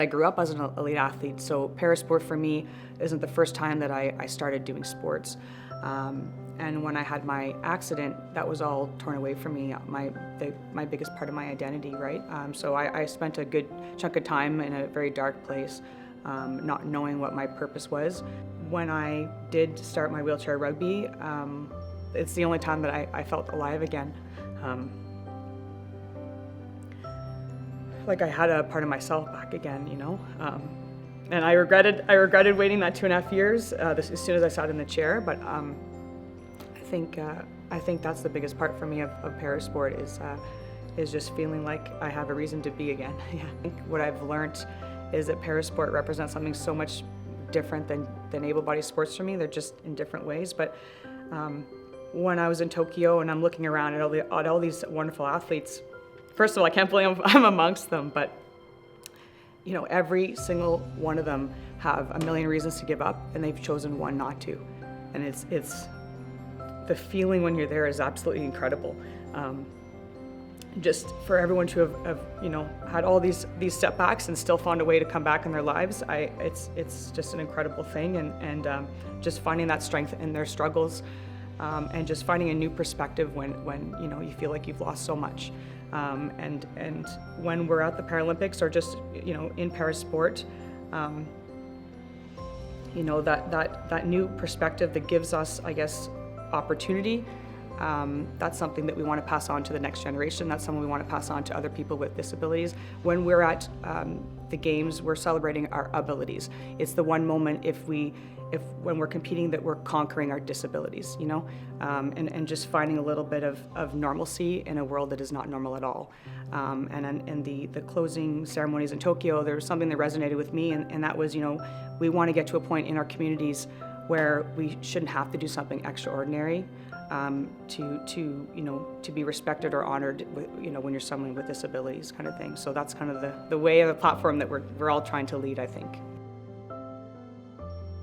I grew up as an elite athlete, so parasport for me isn't the first time that I started doing sports. And when I had my accident, that was all torn away from me, my biggest part of my identity, right? So I spent a good chunk of time in a very dark place, not knowing what my purpose was. When I did start my wheelchair rugby, it's the only time that I felt alive again. Like I had a part of myself back again, you know? And I regretted waiting that 2.5 years as soon as I sat in the chair, but I think that's the biggest part for me of parasport is just feeling like I have a reason to be again. Yeah. I think what I've learned is that parasport represents something so much different than able-bodied sports for me. They're just in different ways, but when I was in Tokyo and I'm looking around at all these wonderful athletes, first of all, I can't believe I'm amongst them, but you know, every single one of them have a million reasons to give up, and they've chosen one not to. And it's the feeling when you're there is absolutely incredible. Just for everyone to have you know, had all these setbacks and still found a way to come back in their lives, it's just an incredible thing, and just finding that strength in their struggles, and just finding a new perspective when you know, you feel like you've lost so much. And when we're at the Paralympics or just, you know, in parasport, you know, that new perspective that gives us, I guess, opportunity, that's something that we want to pass on to the next generation. That's something we want to pass on to other people with disabilities. When we're at the games, we're celebrating our abilities. It's the one moment when we're competing that we're conquering our disabilities, you know, and just finding a little bit of normalcy in a world that is not normal at all. And in the closing ceremonies in Tokyo, there was something that resonated with me, and that was, you know, we want to get to a point in our communities where we shouldn't have to do something extraordinary to you know, to be respected or honored, you know, when you're someone with disabilities, kind of thing. So that's kind of the way of the platform that we're all trying to lead, I think.